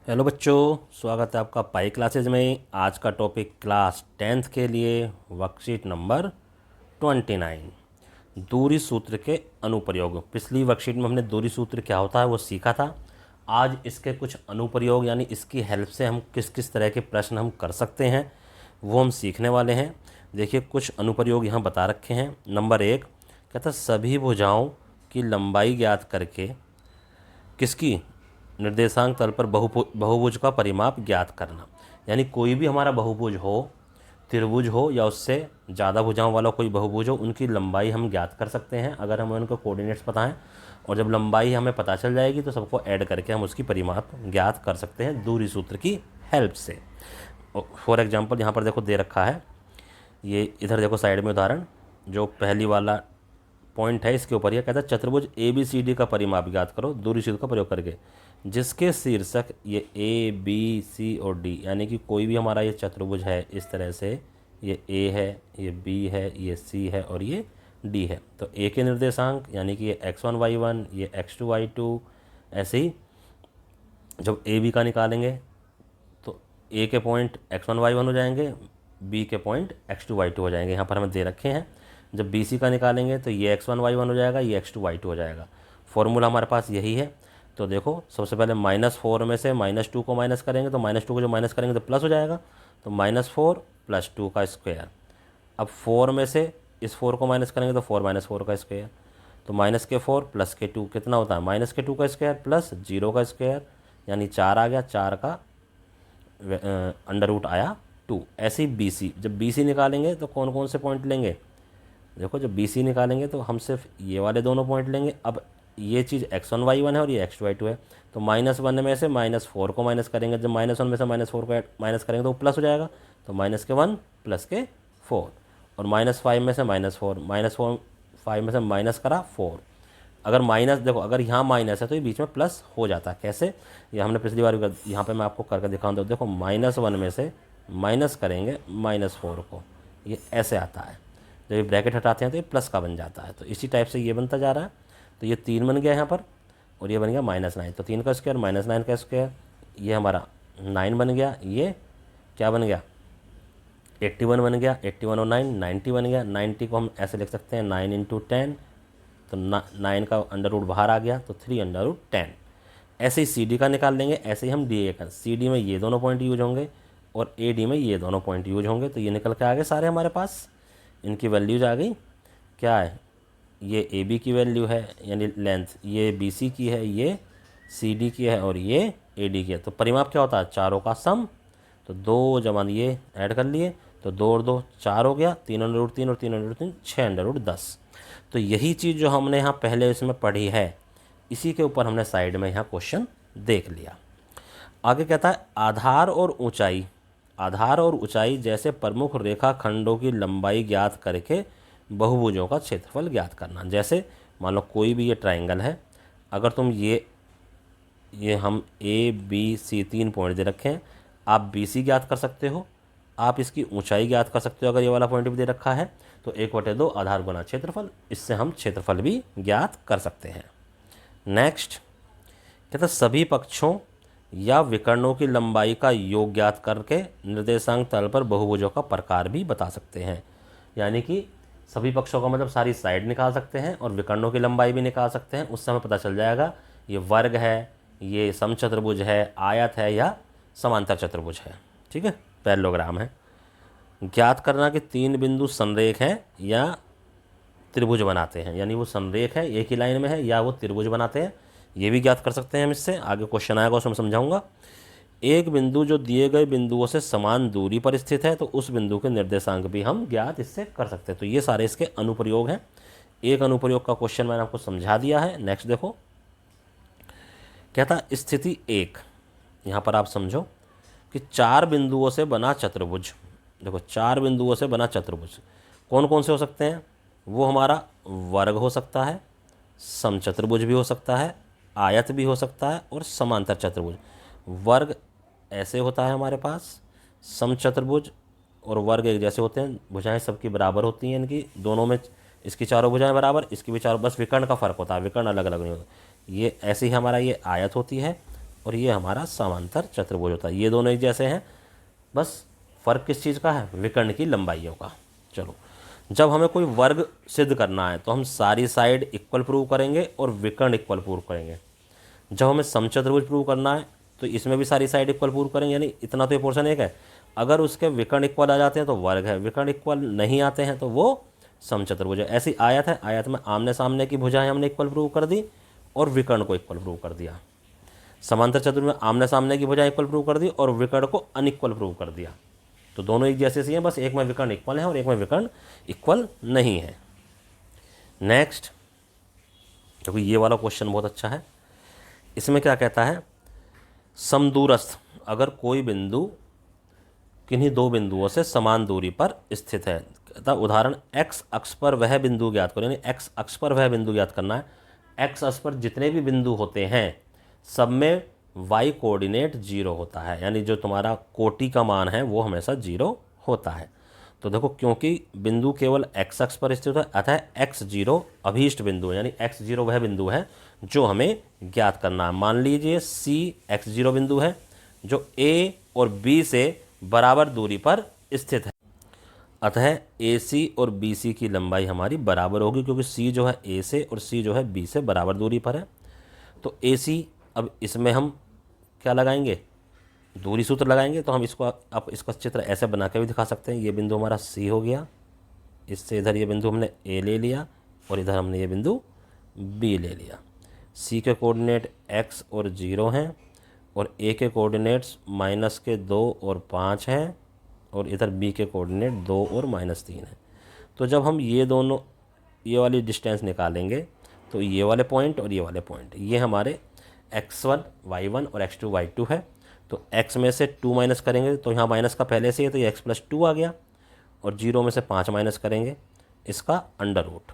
Hello बच्चों, स्वागत है आपका पाई क्लासेज में। आज का टॉपिक क्लास 10th के लिए वर्कशीट नंबर 29, दूरी सूत्र के अनुप्रयोग। पिछली वर्कशीट में हमने दूरी सूत्र क्या होता है वो सीखा था। आज इसके कुछ अनुप्रयोग यानी इसकी हेल्प से हम किस किस तरह के प्रश्न हम कर सकते हैं वो हम सीखने वाले हैं। देखिए, कुछ अनुप्रयोग यहाँ बता रखे हैं। नंबर 1 कहता है सभी भुजाओं की लंबाई ज्ञात करके किसकी निर्देशांक तल पर बहुभुज का परिमाप ज्ञात करना। यानी कोई भी हमारा बहुभुज हो, त्रिभुज हो या उससे ज़्यादा भुजाओं वाला कोई बहुभुज हो, उनकी लंबाई हम ज्ञात कर सकते हैं अगर हमें उनको कोऑर्डिनेट्स पता हैं। और जब लंबाई हमें पता चल जाएगी तो सबको ऐड करके हम उसकी परिमाप ज्ञात कर सकते हैं दूरी सूत्र की हेल्प से। फॉर एग्जांपल यहाँ पर देखो दे रखा है, ये इधर देखो साइड में उदाहरण, जो पहली वाला पॉइंट है इसके ऊपर यह कहता है चतुर्भुज ए बी सी डी का परिमाप ज्ञात करो दूरी सूत्र का प्रयोग करके, जिसके शीर्षक ये ए बी सी और डी, यानी कि कोई भी हमारा ये चतुर्भुज है इस तरह से, ये ए है, ये बी है, ये सी है और ये डी है। तो ए के निर्देशांक यानी कि ये x1 y1, ये x2 y2, ऐसे ही जब ए बी का निकालेंगे तो ए के पॉइंट x1 y1 हो जाएंगे, बी के पॉइंट x2 y2 हो जाएंगे। यहाँ पर हमें दे रखे हैं। जब बी सी का निकालेंगे तो ये x1 y1 हो जाएगा, ये x2 y2 हो जाएगा। फॉर्मूला हमारे पास यही है। तो देखो सबसे पहले -4 में से -2 को माइनस करेंगे तो -2 को जो माइनस करेंगे तो प्लस हो जाएगा। तो -4 + 2 का स्क्वायर। अब 4 में से इस 4 को माइनस करेंगे तो 4 - 4 का स्क्वायर। तो -4 + 2 कितना होता है, -2 का स्क्वायर प्लस 0 का स्क्वायर, यानी 4 आ गया। 4 का अंडर रूट आया 2। ऐसे ही बी सी, जब बी सी निकालेंगे तो कौन कौन से पॉइंट लेंगे, देखो जब बी सी निकालेंगे तो हम सिर्फ ये वाले दोनों पॉइंट लेंगे। अब ये चीज़ x1 y1 है और ये x2 y2 है। तो -1 में से -4 को माइनस करेंगे, जब -1 में से -4 को माइनस करेंगे तो वो प्लस हो जाएगा। तो -1 + 4, और -5 में से -4, -5 में से माइनस करा 4। अगर माइनस, देखो अगर यहाँ माइनस है तो ये बीच में प्लस हो जाता है। कैसे, ये हमने पिछली बार यहाँ पे मैं आपको करके दिखाऊँ। तो देखो -1 में से माइनस करेंगे -4 को, ये ऐसे आता है। जब ये ब्रैकेट हटाते हैं तो ये प्लस का बन जाता है। तो इसी टाइप से ये बनता जा रहा है। तो ये 3 बन गया यहाँ पर और ये बन गया -9। तो 3 का स्क्वायर -9 का स्क्वायर, ये हमारा 9 बन गया। ये क्या बन गया, 81 बन गया। 81 और 9 90 बन गया। 90 को हम ऐसे लिख सकते हैं 9 × 10, तो 9 का अंडर रूट बाहर आ गया तो 3/10। ऐसे ही सी डी का निकाल लेंगे। ऐसे ही हम डी ए का, सी डी में ये दोनों पॉइंट यूज होंगे और ए डी में ये दोनों पॉइंट यूज होंगे। तो ये निकल के आ गए सारे हमारे पास, इनकी वैल्यूज आ गई। क्या है, ये ए बी की वैल्यू है यानी लेंथ, ये बी सी की है, ये सी डी की है और ये ए डी की है। तो परिमाप क्या होता है, चारों का सम। तो 2 जमा ये ऐड कर लिए तो 2 और 2 4 हो गया। 3/3 और 3/3 6/10। तो यही चीज़ जो हमने यहाँ पहले इसमें पढ़ी है, इसी के ऊपर हमने साइड में यहाँ क्वेश्चन देख लिया। आगे कहता है आधार और ऊंचाई जैसे प्रमुख रेखाखंडों की लंबाई ज्ञात करके बहुभुजों का क्षेत्रफल ज्ञात करना। जैसे मान लो कोई भी ये ट्रायंगल है, अगर तुम ये हम ए बी सी 3 पॉइंट दे रखे हैं, आप बी सी ज्ञात कर सकते हो, आप इसकी ऊंचाई ज्ञात कर सकते हो। अगर ये वाला पॉइंट भी दे रखा है तो 1/2 आधार गुना क्षेत्रफल, इससे हम क्षेत्रफल भी ज्ञात कर सकते हैं। नेक्स्ट कहता सभी पक्षों या विकर्णों की लंबाई का योग ज्ञात करके निर्देशांक तल पर बहुभुजों का प्रकार भी बता सकते हैं। यानी कि सभी पक्षों का मतलब सारी साइड निकाल सकते हैं और विकर्णों की लंबाई भी निकाल सकते हैं। उससे हमें पता चल जाएगा ये वर्ग है, ये समचतुर्भुज है, आयत है या समांतर चतुर्भुज है। ठीक है, पैरेललोग्राम है। ज्ञात करना कि 3 बिंदु संरेख हैं या त्रिभुज बनाते हैं, यानी वो संरेख है एक ही लाइन में है या वो त्रिभुज बनाते हैं, ये भी ज्ञात कर सकते हैं हम इससे। आगे क्वेश्चन आएगा उसमें समझाऊंगा। एक बिंदु जो दिए गए बिंदुओं से समान दूरी पर स्थित है तो उस बिंदु के निर्देशांक भी हम ज्ञात इससे कर सकते हैं। तो ये सारे इसके अनुप्रयोग हैं। एक अनुप्रयोग का क्वेश्चन मैंने आपको समझा दिया है। नेक्स्ट देखो, कहता स्थिति 1, यहाँ पर आप समझो कि 4 बिंदुओं से बना चतुर्भुज। देखो 4 बिंदुओं से बना चतुर्भुज कौन कौन से हो सकते हैं, वो हमारा वर्ग हो सकता है, समचतुर्भुज भी हो सकता है, आयत भी हो सकता है और समांतर चतुर्भुज। वर्ग ऐसे होता है हमारे पास, समचतुर्भुज और वर्ग एक जैसे होते हैं, भुजाएं सबकी बराबर होती हैं इनकी, दोनों में इसकी चारों भुजाएं बराबर, इसकी भी चारों, बस विकर्ण का फ़र्क होता है, विकर्ण अलग अलग नहीं होता। ये ऐसे ही हमारा ये आयत होती है और ये हमारा समांतर चतुर्भुज होता है। ये दोनों एक जैसे हैं, बस फ़र्क किस चीज़ का है, विकर्ण की लंबाइयों का। चलो, जब हमें कोई वर्ग सिद्ध करना है तो हम सारी साइड इक्वल प्रूव करेंगे और विकर्ण इक्वल प्रूव करेंगे। जब हमें समचतुर्भुज प्रूव करना है तो इसमें भी सारी साइड इक्वल प्रूव करेंगे, यानी इतना तो ये पोर्शन एक है, अगर उसके विकर्ण इक्वल आ जाते हैं तो वर्ग है, विकर्ण इक्वल नहीं आते हैं तो वो समचतुर्भुज है। ऐसी आयत है, आयत में आमने सामने की भुजाएं हमने इक्वल प्रूव कर दी और विकर्ण को इक्वल प्रूव कर दिया। समांतर चतुर्भुज में आमने सामने की भुजाएं इक्वल प्रूव कर दी और विकर्ण को अनइक्वल प्रूव कर दिया। तो दोनों एक जैसे सी हैं, बस एक में विकर्ण इक्वल है और एक में विकर्ण इक्वल नहीं है। नेक्स्ट, क्योंकि ये वाला क्वेश्चन बहुत अच्छा है। इसमें क्या कहता है, समदूरस्थ अगर कोई बिंदु किन्हीं दो बिंदुओं से समान दूरी पर स्थित है, कहता उदाहरण एक्स अक्ष पर वह बिंदु ज्ञात करो, यानी एक्स अक्ष पर वह बिंदु ज्ञात करना है। एक्स अक्ष पर जितने भी बिंदु होते हैं सब में वाई कोऑर्डिनेट 0 होता है, यानी जो तुम्हारा कोटि का मान है वो हमेशा 0 होता है। तो देखो, क्योंकि बिंदु केवल एक्स अक्ष पर स्थित है, अतः x0 अभीष्ट बिंदु है, यानी x0 वह बिंदु है जो हमें ज्ञात करना है। मान लीजिए C x0 बिंदु है जो A और B से बराबर दूरी पर स्थित है, अतः AC और BC की लंबाई हमारी बराबर होगी, क्योंकि C जो है A से और C जो है B से बराबर दूरी पर है। तो AC, अब इसमें हम क्या लगाएंगे, दूरी सूत्र लगाएंगे। तो हम इसको, आप इसका चित्र ऐसे बना के भी दिखा सकते हैं। ये बिंदु हमारा C हो गया, इससे इधर ये बिंदु हमने A ले लिया और इधर हमने ये बिंदु B ले लिया। C के कोऑर्डिनेट x और 0 हैं और A के कोऑर्डिनेट्स -2 और 5 हैं और इधर B के कोऑर्डिनेट 2 और -3 हैं। तो जब हम ये दोनों, ये वाली डिस्टेंस निकालेंगे तो ये वाले पॉइंट और ये वाले पॉइंट, ये हमारे x1 y1 और x2 y2 है। तो x में से 2 माइनस करेंगे तो यहाँ माइनस का पहले से है, तो ये x+2 आ गया, और 0 में से 5 माइनस करेंगे इसका अंडर रूट।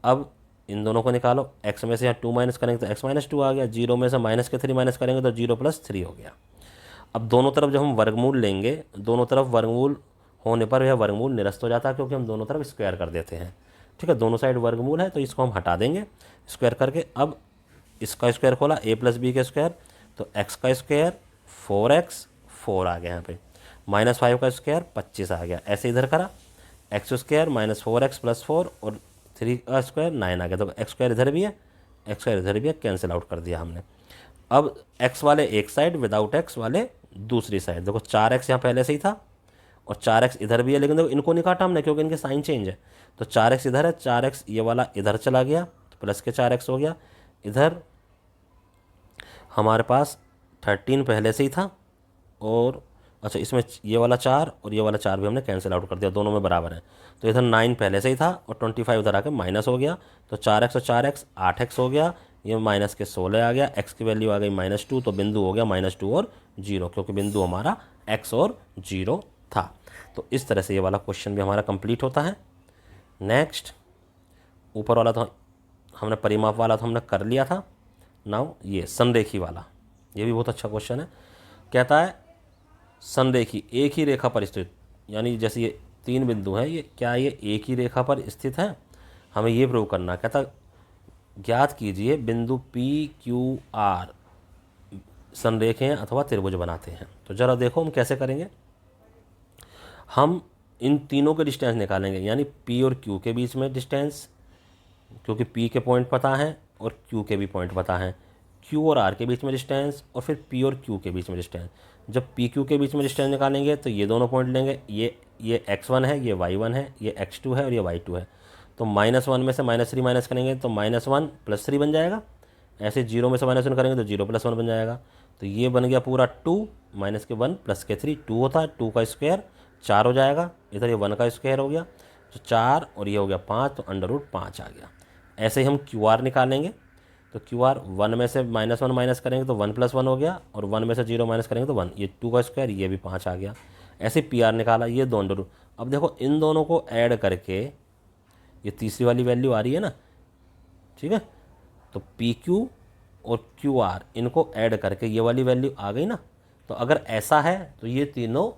अब इन दोनों को निकालो, x में से यहाँ 2 माइनस करेंगे तो x-2 आ गया, 0 में से -3 माइनस करेंगे तो 0+3 हो गया। अब दोनों तरफ जब हम वर्गमूल लेंगे, दोनों तरफ वर्गमूल होने पर यह वर्गमूल निरस्त हो जाता है, क्योंकि हम दोनों तरफ स्क्वायर कर देते हैं। ठीक है, दोनों साइड वर्गमूल है तो इसको हम हटा देंगे स्क्वायर करके। अब इसका स्क्वायर खोला, a+b का स्क्वायर, तो x का स्क्वायर 4x 4 आ गया, यहाँ पे -5 का स्क्वायर 25 आ गया। ऐसे इधर करा, x स्क्वायर -4x + 4 और 3 का स्क्वायर 9 आ गया। तो x स्क्वायर इधर भी है, x स्क्वायर इधर भी है, कैंसिल आउट कर दिया हमने। अब x वाले एक साइड, विदाउट x वाले दूसरी साइड। देखो 4x यहाँ पहले से ही था और 4x इधर भी है, लेकिन देखो इनको नहीं काटा हमने क्योंकि इनके साइन चेंज है। तो 4x इधर है, 4x ये वाला इधर चला गया तो प्लस के 4x हो गया। इधर हमारे पास 13 पहले से ही था और अच्छा, इसमें ये वाला 4 और ये वाला 4 भी हमने कैंसिल आउट कर दिया, दोनों में बराबर है। तो इधर 9 पहले से ही था और 25 उधर आके माइनस हो गया, तो 4x और 4x 8x हो गया, ये माइनस के 16 आ गया, x की वैल्यू आ गई -2, तो बिंदु हो गया -2 और 0, क्योंकि बिंदु हमारा x और 0 था। तो इस तरह से ये वाला क्वेश्चन भी हमारा कंप्लीट होता है। नेक्स्ट, ऊपर वाला तो हमने परिमाप वाला तो हमने कर लिया था। नाउ ये संरेखी वाला, ये भी बहुत अच्छा क्वेश्चन है। कहता है संरेखी एक ही रेखा पर स्थित, यानी जैसे ये 3 बिंदु हैं, ये क्या ये एक ही रेखा पर स्थित है, हमें ये प्रूव करना। कहता ज्ञात कीजिए बिंदु PQR संरेखे हैं अथवा त्रिभुज बनाते हैं। तो ज़रा देखो हम कैसे करेंगे। हम इन तीनों के डिस्टेंस निकालेंगे, यानी P और Q के बीच में डिस्टेंस, क्योंकि P के पॉइंट पता है और Q के भी पॉइंट पता है, Q और R के बीच में डिस्टेंस, और फिर P और Q के बीच में डिस्टेंस। जब PQ के बीच में डिस्टेंस निकालेंगे तो ये दोनों पॉइंट लेंगे, ये x1 है, ये y1 है, ये x2 है और ये y2 है। तो -1 में से -3 माइनस करेंगे तो -1 + 3 बन जाएगा। ऐसे 0 में से -1 करेंगे तो 0 + 1 बन जाएगा। तो ये बन गया पूरा 2 -1 + 3 2 होता है, 2 का स्क्वायर 4 हो जाएगा, इधर ये 1 का स्क्वायर हो गया तो 4 और ये हो गया 5, तो √5 आ गया। ऐसे ही हम QR निकालेंगे, तो QR 1 में से -1 माइनस करेंगे तो 1 + 1 हो गया, और 1 में से 0 माइनस करेंगे तो 1, ये 2 का स्क्वायर, ये भी 5 आ गया। ऐसे PR निकाला, ये दोनों रूट। अब देखो इन दोनों को ऐड करके ये तीसरी वाली वैल्यू आ रही है ना, ठीक है, तो PQ और QR इनको ऐड करके ये वाली वैल्यू आ गई ना। तो अगर ऐसा है तो ये तीनों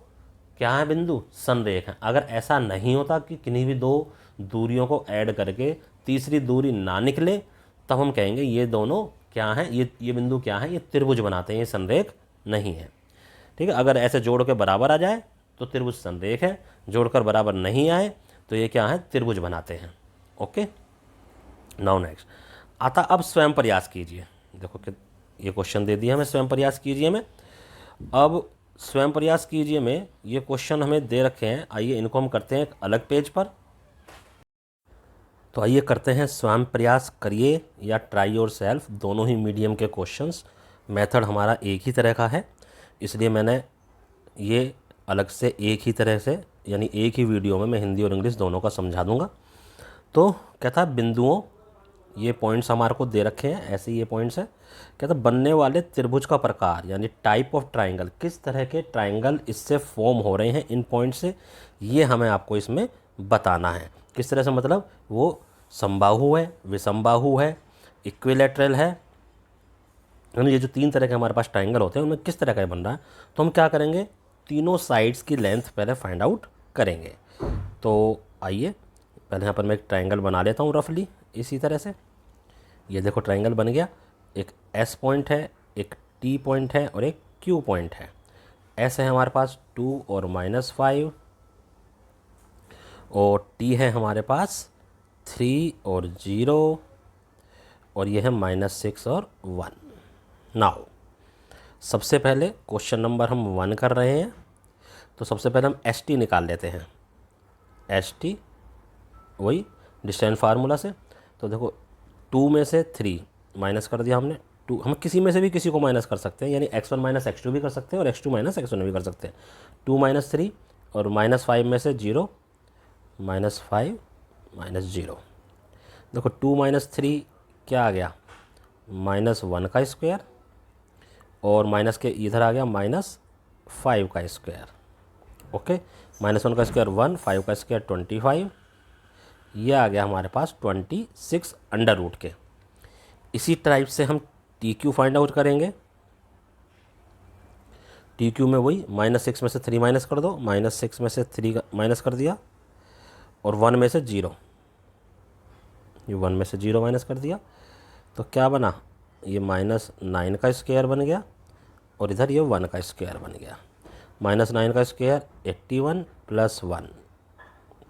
क्या है, बिंदु संरेख हैं। अगर ऐसा नहीं होता कि किन्हीं भी दो दूरियों को ऐड करके तीसरी दूरी ना निकले, तब हम कहेंगे ये दोनों क्या हैं, ये बिंदु क्या है, ये त्रिभुज बनाते हैं, ये संरेख नहीं है। ठीक है, अगर ऐसे जोड़ के बराबर आ जाए तो त्रिभुज संरेख है, जोड़कर बराबर नहीं आए तो ये क्या है, त्रिभुज बनाते हैं। ओके, नाउ नेक्स्ट आता, अब स्वयं प्रयास कीजिए। देखो कि ये क्वेश्चन दे दिया हमें, स्वयं प्रयास कीजिए में। अब स्वयं प्रयास कीजिए में ये क्वेश्चन हमें दे रखे हैं, आइए इनको हम करते हैं एक अलग पेज पर। तो आइए करते हैं स्वयं प्रयास करिए या ट्राई योर सेल्फ, दोनों ही मीडियम के क्वेश्चंस। मेथड हमारा एक ही तरह का है, इसलिए मैंने ये अलग से एक ही तरह से, यानी एक ही वीडियो में मैं हिंदी और इंग्लिश दोनों का समझा दूंगा। तो कहता है बिंदुओं, ये पॉइंट्स हमारे को दे रखे हैं, ऐसे ये पॉइंट्स हैं। कहता है बनने वाले त्रिभुज का प्रकार यानी टाइप ऑफ ट्राइंगल, किस तरह के ट्राइंगल इससे फॉर्म हो रहे हैं इन पॉइंट से, ये हमें आपको इसमें बताना है। किस तरह से, मतलब वो समबाहु है, विषमबाहु है, इक्विलैटरल है, यानी ये जो तीन तरह के हमारे पास ट्राइंगल होते हैं उनमें किस तरह का ये बन रहा है। तो हम क्या करेंगे, तीनों साइड्स की लेंथ पहले फाइंड आउट करेंगे। तो आइए पहले यहाँ पर मैं एक ट्राइंगल बना लेता हूँ रफली इसी तरह से। ये देखो ट्राइंगल बन गया, एक एस पॉइंट है, एक टी पॉइंट है और एक क्यू पॉइंट है। एस है हमारे पास 2 और -5, और टी है हमारे पास 3 और 0, और ये है -6 और 1। नाउ सबसे पहले क्वेश्चन नंबर हम 1 कर रहे हैं, तो सबसे पहले हम एस टी निकाल लेते हैं। एस टी वही डिस्टेंस फार्मूला से। तो देखो 2 में से 3 माइनस कर दिया हमने, 2 हम किसी में से भी किसी को माइनस कर सकते हैं, यानी x1 - x2 भी कर सकते हैं और x2 - x1 भी कर सकते हैं। 2 - 3 और -5 में से 0, -5 -0। देखो 2 - 3 क्या आ गया, -1 का स्क्वायर, और माइनस के इधर आ गया -5 का स्क्वायर। ओके, -1 का स्क्वायर 1, 5 का स्क्वायर 25, ये आ गया हमारे पास 26 अंडर रूट के। इसी टाइप से हम टी क्यू फाइंड आउट करेंगे। टी क्यू में वही -6 में से 3 माइनस कर दो, -6 में से 3 माइनस कर दिया, और 1 में से 0, ये 1 में से 0 माइनस कर दिया, तो क्या बना, ये -9 का स्क्वायर बन गया, और इधर ये 1 का स्क्वायर बन गया। -9 का स्क्वायर 81 + 1,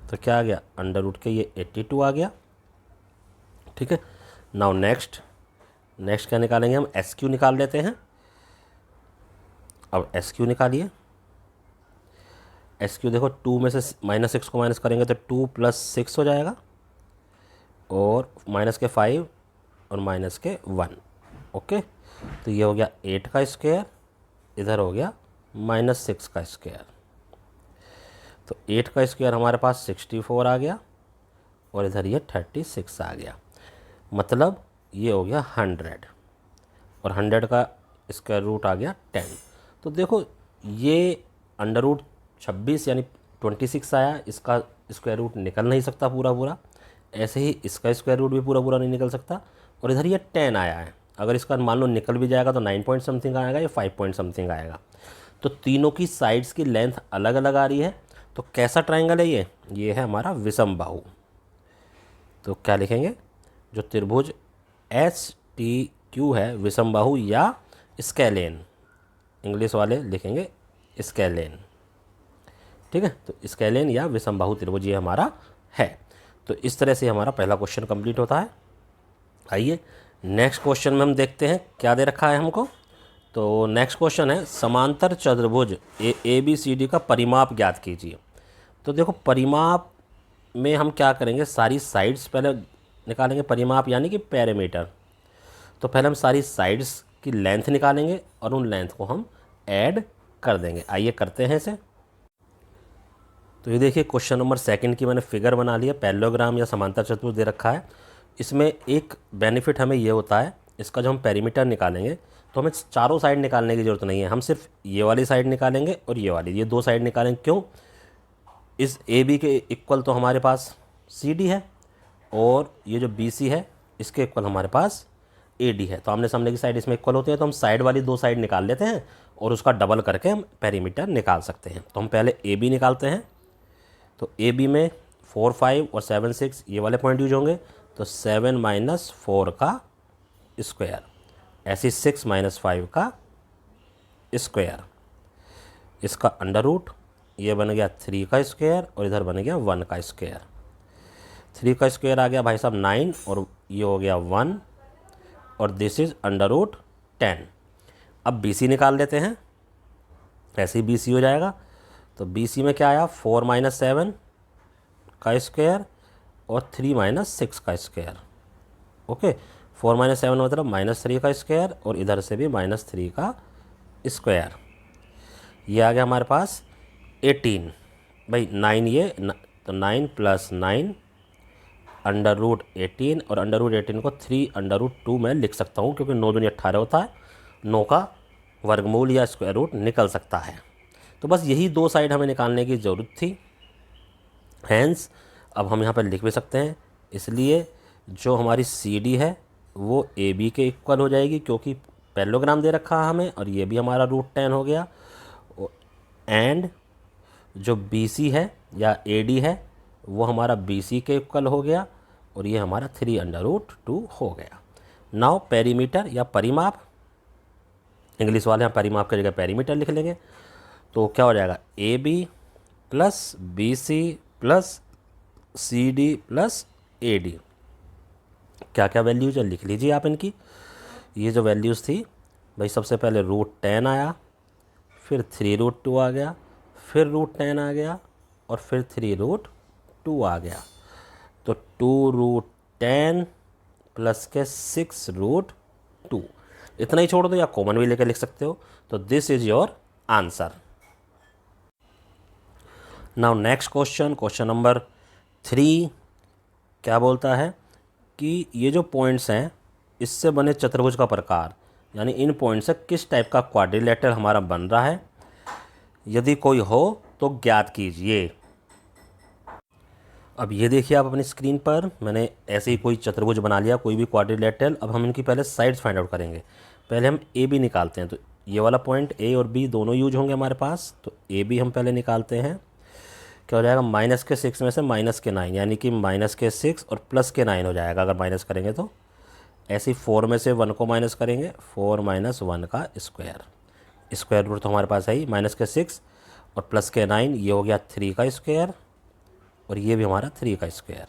तो क्या आ गया, अंडर रूट के ये 82 आ गया। ठीक है, नाउ नेक्स्ट क्या निकालेंगे हम, एस क्यू निकाल लेते हैं। अब एस क्यू निकालिए। एस क्यू देखो 2 में से -6 को माइनस करेंगे तो 2 + 6 हो जाएगा, और माइनस के 5 और माइनस के 1। ओके, तो ये हो गया 8 का स्क्वायर, इधर हो गया -6 का स्क्वायर। तो 8 का स्क्वायर हमारे पास 64 आ गया, और इधर ये 36 आ गया, मतलब ये हो गया 100, और 100 का स्क्वायर रूट आ गया 10। तो देखो ये अंडर रूट 26 यानी 26 आया, इसका स्क्वायर रूट निकल नहीं सकता पूरा पूरा, ऐसे ही इसका स्क्वायर रूट भी पूरा पूरा नहीं निकल सकता, और इधर ये 10 आया है। अगर इसका मान लो निकल भी जाएगा तो 9 पॉइंट समथिंग आएगा या 5 पॉइंट समथिंग आएगा। तो तीनों की साइड्स की लेंथ अलग अलग आ रही है, तो कैसा ट्राइंगल है ये है हमारा विषम बाहु। तो क्या लिखेंगे, जो त्रिभुज एस टी क्यू है विषम बाहु या स्केलेन, इंग्लिश वाले लिखेंगे स्केलेन। ठीक है, तो स्केलेन या विषम बाहु त्रिभुज ये हमारा है। तो इस तरह से हमारा पहला क्वेश्चन कंप्लीट होता है। आइए नेक्स्ट क्वेश्चन में हम देखते हैं क्या दे रखा है हमको। तो नेक्स्ट क्वेश्चन है समांतर चतुर्भुज ए बी सी डी का परिमाप ज्ञात कीजिए। तो देखो परिमाप में हम क्या करेंगे, सारी साइड्स पहले निकालेंगे, परिमाप यानी कि पैरामीटर। तो पहले हम सारी साइड्स की लेंथ निकालेंगे और उन लेंथ को हम ऐड कर देंगे। आइए करते हैं इसे। तो ये देखिए क्वेश्चन नंबर 2 की मैंने फिगर बना लिया, पैरेललोग्राम या समांतर चतुर्भुज दे रखा है। इसमें एक बेनिफिट हमें ये होता है, इसका जो हम पेरीमीटर निकालेंगे तो हमें चारों साइड निकालने की ज़रूरत नहीं है, हम सिर्फ ये वाली साइड निकालेंगे और ये वाली, ये 2 साइड निकालेंगे। क्यों, इस ए बी के इक्वल तो हमारे पास सी डी है, और ये जो बी सी है इसके इक्वल हमारे पास ए डी है। तो आमने सामने की साइड इसमें इक्वल होती है, तो हम साइड वाली 2 साइड निकाल लेते हैं और उसका डबल करके हम पेरीमीटर निकाल सकते हैं। तो हम पहले ए बी निकालते हैं। तो ए बी में 4, 5 और 7, 6 ये वाले पॉइंट यूज होंगे। तो 7 - 4 का स्क्वायर, ऐसे 6 - 5 का स्क्वायर, इसका अंडर रूट, ये बन गया 3 का स्क्वायर और इधर बन गया 1 का स्क्वायर। 3 का स्क्वायर आ गया भाई साहब 9 और ये हो गया 1 और दिस इज अंडर रूट 10। अब BC निकाल लेते हैं, ऐसे ही BC हो जाएगा। तो BC में क्या आया 4 - 7 का स्क्वायर और 3 - 6 का स्क्वायर। ओके, 4 - 7 मतलब -3 का स्क्वायर और इधर से भी -3 का स्क्वायर। ये आ गया हमारे पास 18 भाई 9 ये तो 9 + 9 अंडर रूट 18 और अंडर रूट 18 को 3 अंडर रूट 2 में लिख सकता हूँ क्योंकि 9 दूनी 18 होता है, 9 का वर्गमूल या स्क्वायर रूट निकल सकता है। तो बस यही दो साइड हमें निकालने की ज़रूरत थी। हैंस अब हम यहाँ पर लिख भी सकते हैं, इसलिए जो हमारी CD है वो AB के इक्वल हो जाएगी क्योंकि पैरेललोग्राम दे रखा है हमें और ये भी हमारा √10 हो गया। एंड जो BC है या AD है वो हमारा BC के इक्वल हो गया और ये हमारा 3 अंडर रूट 2 हो गया। नाउ पेरीमीटर या परिमाप, इंग्लिश वाले यहाँ परिमाप की जगह पेरीमीटर लिख लेंगे। तो क्या हो जाएगा AB + BC + CD + AD। क्या क्या वैल्यूज है लिख लीजिए आप इनकी। ये जो वैल्यूज़ थी भाई, सबसे पहले √10 आया, फिर 3√2 आ गया, फिर √10 आ गया और फिर 3√2 आ गया। तो 2√10 प्लस के 6√2 इतना ही छोड़ दो या कॉमन भी लेकर लिख सकते हो। तो this is your answer. Now next question number 3 क्या बोलता है कि ये जो पॉइंट्स हैं इससे बने चतुर्भुज का प्रकार, यानी इन पॉइंट से किस टाइप का क्वाड्रिलेटरल हमारा बन रहा है, यदि कोई हो तो ज्ञात कीजिए। अब ये देखिए आप अपनी स्क्रीन पर, मैंने ऐसे ही कोई चतुर्भुज बना लिया, कोई भी क्वाड्रिलेटरल। अब हम इनकी पहले साइड्स फाइंड आउट करेंगे। पहले हम AB निकालते हैं, तो ये वाला पॉइंट A और B दोनों यूज होंगे हमारे पास। तो AB हम पहले निकालते हैं। क्या हो जाएगा -6 में से -9 यानी कि -6 और +9 हो जाएगा अगर माइनस करेंगे तो। ऐसे ही 4 में से 1 को माइनस करेंगे, 4 - 1 का स्क्वायर, स्क्वायर रूट तो हमारे पास है ही -6 और +9, ये हो गया 3 का स्क्वायर और ये भी हमारा 3 का स्क्वायर।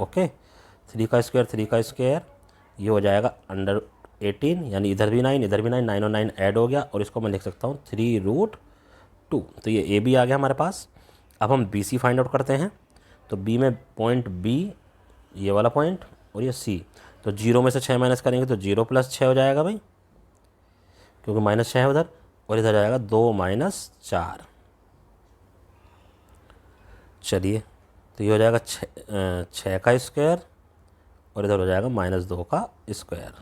ओके, 3 का स्क्वायर 3 का स्क्वायर, ये हो जाएगा अंडर 18 यानी इधर भी 9 इधर भी 9, 9 और 9 ऐड हो गया और इसको मैं लिख सकता हूँ 3√2। तो ये AB आ गया हमारे पास। अब हम BC फाइंड आउट करते हैं। तो B में पॉइंट B, ये वाला पॉइंट और ये C। तो 0 में से 6 माइनस करेंगे तो 0 + 6 हो जाएगा भाई, क्योंकि -6 है उधर, और इधर जाएगा 2 - 4। चलिए, तो ये हो जाएगा 6 का स्क्वायर और इधर हो जाएगा -2 का स्क्वायर।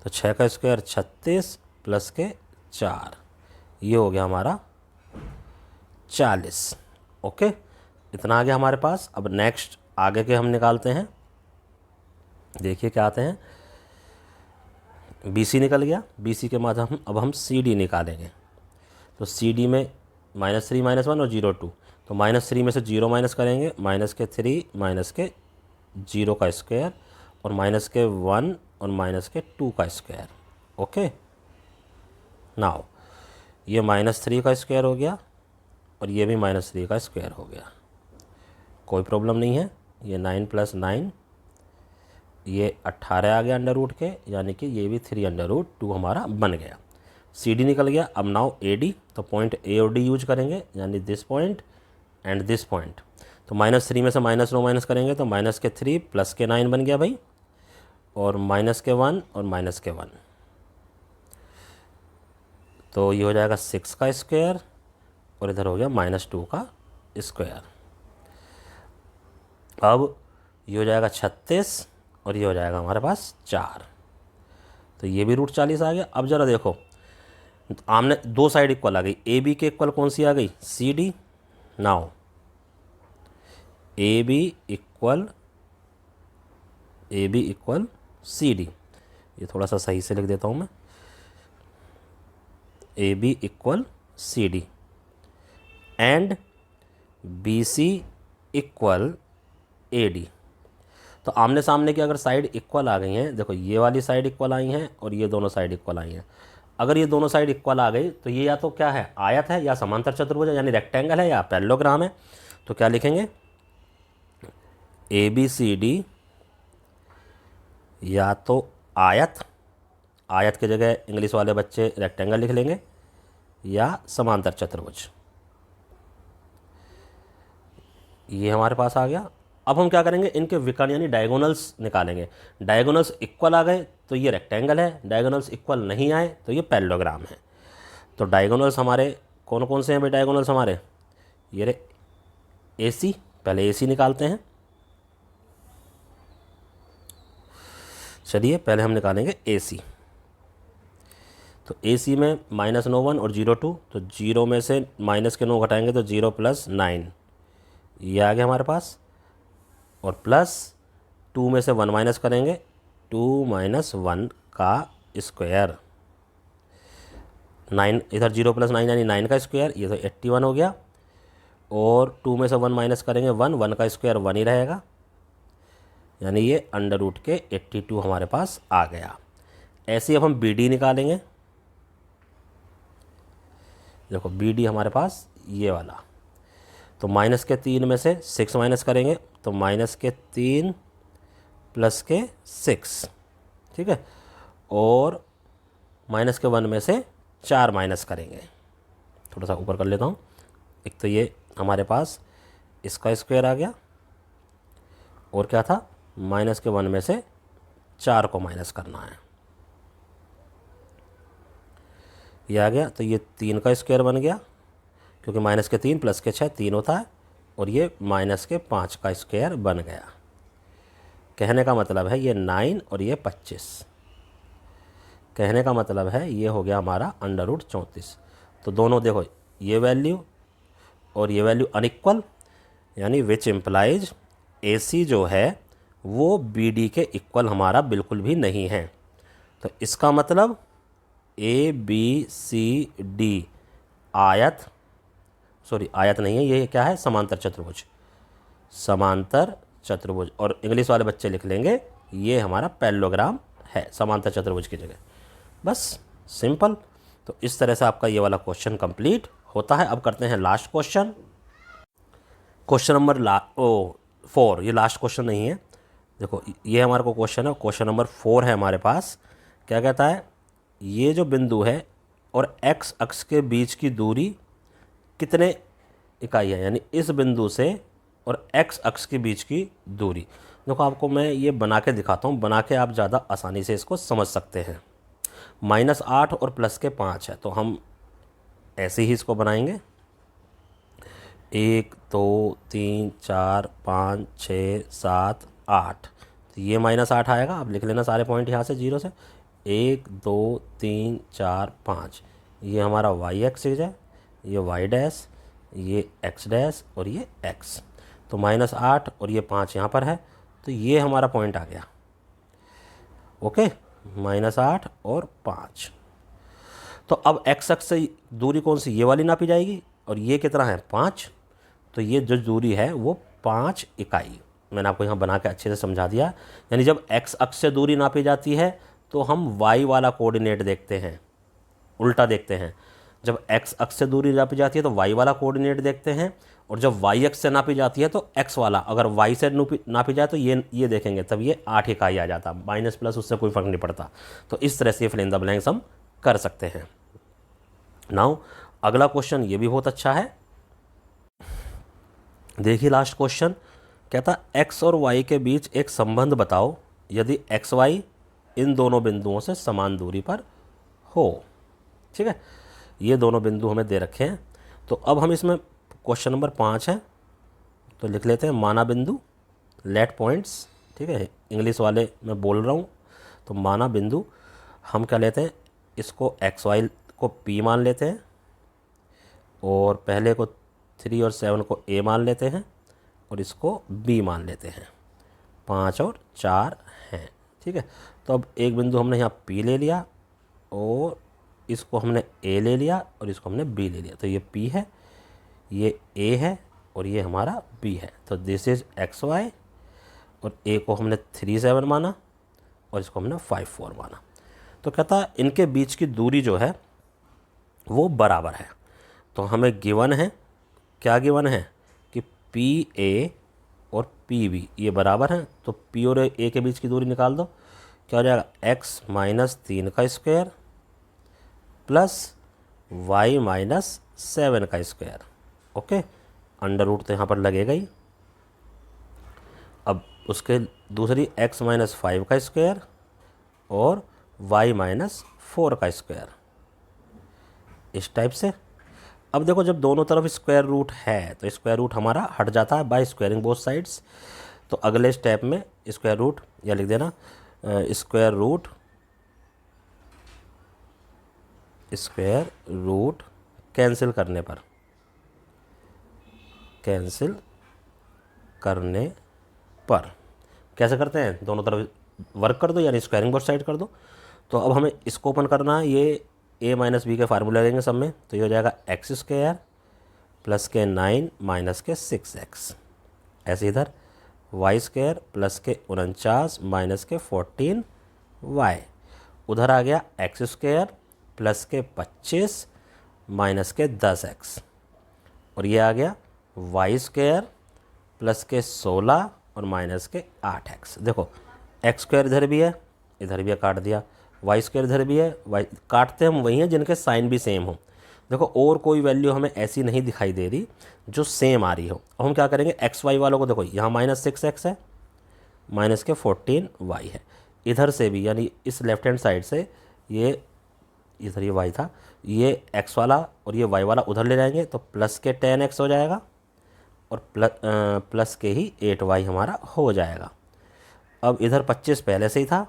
तो 6 का स्क्वायर 36 प्लस के 4, ये हो गया हमारा 40। ओके, इतना आ गया हमारे पास। अब नेक्स्ट आगे के हम निकालते हैं। देखिए क्या आते हैं। BC निकल गया, BC के बाद हम अब हम CD निकालेंगे। तो CD में -3 - 1 और 0 2। तो -3 में से 0 माइनस करेंगे, -3 -0 का स्क्वायर और -1 और -2 का स्क्वायर। ओके, नाउ ये -3 का स्क्वायर हो गया और ये भी -3 का स्क्वायर हो गया, कोई प्रॉब्लम नहीं है। ये 9 + 9 ये 18 आ गया अंडर रूट के, यानी कि ये भी 3 अंडर रूट 2 हमारा बन गया। CD निकल गया। अब नाउ AD, तो पॉइंट A और D यूज करेंगे, यानी this point and this point. तो -3 में से -9 माइनस करेंगे तो -3 प्लस के 9 बन गया भाई, और -1 और -1। तो ये हो जाएगा 6 का स्क्वायर और इधर हो गया -2 का स्क्वायर। अब ये हो जाएगा 36 और ये हो जाएगा हमारे पास 4। तो ये भी √40 आ गया। अब ज़रा देखो, आमने दो साइड इक्वल आ गई। AB के इक्वल कौन सी आ गई? CD। Now AB equal CD। ये थोड़ा सा सही से लिख देता हूँ मैं, AB equal CD and BC equal AD। तो आमने सामने की अगर साइड इक्वल आ गई हैं, देखो ये वाली साइड इक्वल आई हैं और ये दोनों साइड इक्वल आई हैं। अगर ये दोनों साइड इक्वल आ गई तो ये या तो क्या है, आयत है, या समांतर चतुर्भुज है यानी रेक्टेंगल है, या पैरेललोग्राम है। तो क्या लिखेंगे, ABCD या तो आयत, आयत की जगह इंग्लिश वाले बच्चे रेक्टेंगल लिख लेंगे, या समांतर चतुर्भुज। ये हमारे पास आ गया। अब हम क्या करेंगे, इनके विकर्ण यानी डायगोनल्स निकालेंगे। डायगोनल्स इक्वल आ गए तो ये रेक्टेंगल है, डायगोनल्स इक्वल नहीं आए तो ये पैरेललोग्राम है। तो डायगोनल्स हमारे कौन कौन से हैं भाई, डायगोनल्स हमारे ये रहे AC, पहले AC निकालते हैं। चलिए पहले हम निकालेंगे AC। तो AC में -9 1 और 0 2, तो 0 में से माइनस के 9 घटाएंगे तो 0 + 9, ये आ गया हमारे पास। और प्लस 2 में से 1 माइनस करेंगे, 2 - 1 का स्क्वायर, 9 इधर 0 + 9 यानी 9 का स्क्वायर, ये तो 81 हो गया। और 2 में से 1 माइनस करेंगे 1, 1 का स्क्वायर 1 ही रहेगा, यानी ये √82 हमारे पास आ गया। ऐसे अब हम BD निकालेंगे। देखो BD हमारे पास ये वाला, तो -3 में से 6 माइनस करेंगे तो -3 + 6, ठीक है। और -1 में से 4 माइनस करेंगे, थोड़ा सा ऊपर कर लेता हूँ। एक तो ये हमारे पास इसका स्क्वायर आ गया, और क्या था, -1 में से 4 को माइनस करना है, ये आ गया। तो ये 3 का स्क्वायर बन गया, क्योंकि -3 + 6 3 होता है, और ये -5 का स्क्वायर बन गया। कहने का मतलब है ये 9 और ये 25, कहने का मतलब है ये हो गया हमारा √34। तो दोनों देखो, ये वैल्यू और ये वैल्यू अनइक्वल, यानी विच इम्प्लाइज AC जो है वो BD के इक्वल हमारा बिल्कुल भी नहीं है। तो इसका मतलब ABCD आयत, सॉरी आयत नहीं है, ये क्या है, समांतर चतुर्भुज, समांतर चतुर्भुज। और इंग्लिश वाले बच्चे लिख लेंगे ये हमारा पैरेललोग्राम है समांतर चतुर्भुज की जगह, बस सिंपल। तो इस तरह से आपका ये वाला क्वेश्चन कंप्लीट होता है। अब करते हैं लास्ट क्वेश्चन, क्वेश्चन नंबर 4। ये लास्ट क्वेश्चन नहीं है, देखो ये हमारे को क्वेश्चन है, क्वेश्चन नंबर 4 है हमारे पास। क्या कहता है, ये जो बिंदु है और X अक्ष के बीच की दूरी कितने इकाई है, यानी इस बिंदु से और X अक्ष के बीच की दूरी। देखो आपको मैं ये बना के दिखाता हूँ, बना के आप ज़्यादा आसानी से इसको समझ सकते हैं। -8 और +5 है, तो हम ऐसे ही इसको बनाएंगे, 1 2 3 4 5 6 7 8। तो ये -8 आएगा, आप लिख लेना सारे पॉइंट यहाँ से 0 से, 1 2 3 4 5। ये हमारा y एक्सिस है, ये y डैश, ये x डैश, और ये x। तो -8 और ये 5 यहाँ पर है, तो ये हमारा पॉइंट आ गया। ओके, -8 और 5। तो अब x अक्ष से दूरी कौन सी, ये वाली नापी जाएगी, और ये कितना है 5, तो ये जो दूरी है वो 5 इकाई। मैंने आपको यहाँ बना के अच्छे से समझा दिया। यानी जब x अक्ष से दूरी नापी जाती है तो हम y वाला कोऑर्डिनेट देखते हैं, उल्टा देखते हैं। जब x अक्ष से दूरी नापी जाती है तो y वाला कोऑर्डिनेट देखते हैं, और जब y अक्ष से नापी जाती है तो x वाला। अगर y से नापी जाए तो ये देखेंगे, तब ये 8 इकाई आ जाता, माइनस प्लस उससे कोई फ़र्क नहीं पड़ता। तो इस तरह से फिल इन द ब्लैंक्स हम कर सकते हैं। नाउ अगला क्वेश्चन ये भी बहुत अच्छा है, देखिए लास्ट क्वेश्चन। कहता x और y के बीच एक संबंध बताओ यदि x y इन दोनों बिंदुओं से समान दूरी पर हो। ठीक है, ये दोनों बिंदु हमें दे रखे हैं। तो अब हम इसमें क्वेश्चन नंबर 5 है, तो लिख लेते हैं माना बिंदु, लेट पॉइंट्स। ठीक है, इंग्लिश वाले मैं बोल रहा हूँ, तो माना बिंदु हम क्या लेते हैं, इसको एक्स वाई को P मान लेते हैं, और पहले को 3 और 7 को A मान लेते हैं, और इसको B मान लेते हैं। 5 और 4 हैं। ठीक है, तो अब एक बिंदु हमने यहाँ P ले लिया, और इसको हमने A ले लिया, और इसको हमने B ले लिया। तो ये P है, ये A है, और ये हमारा B है। तो दिस इज़ एक्स वाई, और ए को हमने 3 7 माना और इसको हमने 5 4 माना। तो कहता है इनके बीच की दूरी जो है वो बराबर है। तो हमें गिवन है, क्या गिवन है कि पी ए और पी बी ये बराबर हैं। तो पी और ए के बीच की दूरी निकाल दो, क्या हो जाएगा x माइनस 3 का स्क्वायर प्लस y माइनस 7 का स्क्वायर। ओके, अंडर रूट तो यहाँ पर लगेगा ही। अब उसके दूसरी x माइनस 5 का स्क्वायर और y माइनस 4 का स्क्वायर, इस टाइप से। अब देखो जब दोनों तरफ स्क्वायर रूट है तो स्क्वायर रूट हमारा हट जाता है बाय स्क्वायरिंग बोथ साइड्स। तो अगले स्टेप में स्क्वायर रूट या लिख देना स्क्वायर रूट कैंसिल करने पर कैसे करते हैं, दोनों तरफ वर्क कर दो यानी स्क्वायरिंग बोथ साइड कर दो। तो अब हमें इसको ओपन करना है, ये a माइनस बी के फार्मूला लेंगे सब में। तो ये हो जाएगा एक्स स्क्वायर प्लस के 9 माइनस के 6x, ऐसे इधर वाई स्क्वायर प्लस के 49 माइनस के 14y, उधर आ गया एक्स स्क्वायर प्लस के 25 माइनस के 10x, और ये आ गया वाई स्क्वायर प्लस के 16 और माइनस के 8x। देखो एक्स स्क्वायर इधर भी है, इधर भी काट दिया, वाई स्क्वायर इधर भी है, वाई काटते हम वही हैं जिनके साइन भी सेम हो। देखो और कोई वैल्यू हमें ऐसी नहीं दिखाई दे रही जो सेम आ रही हो। अब हम क्या करेंगे, एक्स वाई वालों को देखो यहाँ माइनस 6x है, माइनस के 14y है, इधर से भी यानी इस लेफ्ट हैंड साइड से ये इधर ये y था, ये x वाला और ये y वाला उधर ले जाएंगे तो प्लस के 10x हो जाएगा और प्लस के ही 8y हमारा हो जाएगा। अब इधर 25 पहले से ही था,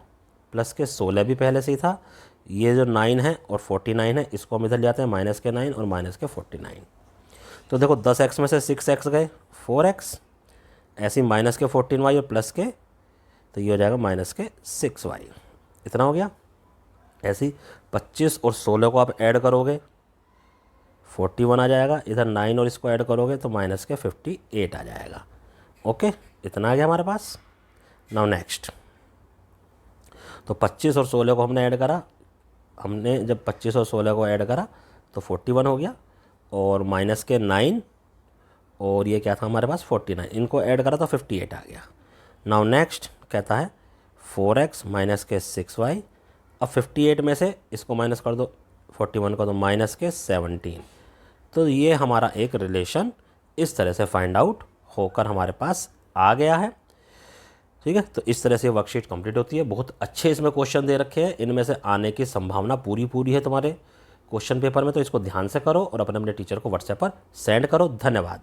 प्लस के 16 भी पहले से ही था, ये जो 9 है और 49 है इसको हम इधर ले आते हैं माइनस के 9 और माइनस के 49। तो देखो 10x में से 6x गए 4x, ऐसे ही माइनस के 14y और प्लस के, तो ये हो जाएगा माइनस के 6y, इतना हो गया। ऐसे ही 25 और 16 को आप ऐड करोगे 41 आ जाएगा, इधर 9 और इसको ऐड करोगे तो माइनस के 58 आ जाएगा। ओके, इतना आ गया हमारे पास। नाउ नेक्स्ट, तो 25 और 16 को हमने ऐड करा, हमने जब 25 और 16 को ऐड करा तो 41 हो गया, और माइनस के 9 और ये क्या था हमारे पास 49, इनको ऐड करा तो 58 आ गया। नाउ नेक्स्ट कहता है 4x माइनस के 6y। अब 58 में से इसको माइनस कर दो 41 को, तो माइनस के 17। तो ये हमारा एक रिलेशन इस तरह से फाइंड आउट होकर हमारे पास आ गया है। ठीक है, तो इस तरह से वर्कशीट कंप्लीट होती है। बहुत अच्छे इसमें क्वेश्चन दे रखे हैं, इनमें से आने की संभावना पूरी है तुम्हारे क्वेश्चन पेपर में। तो इसको ध्यान से करो और अपने टीचर को व्हाट्सएप पर सेंड करो। धन्यवाद।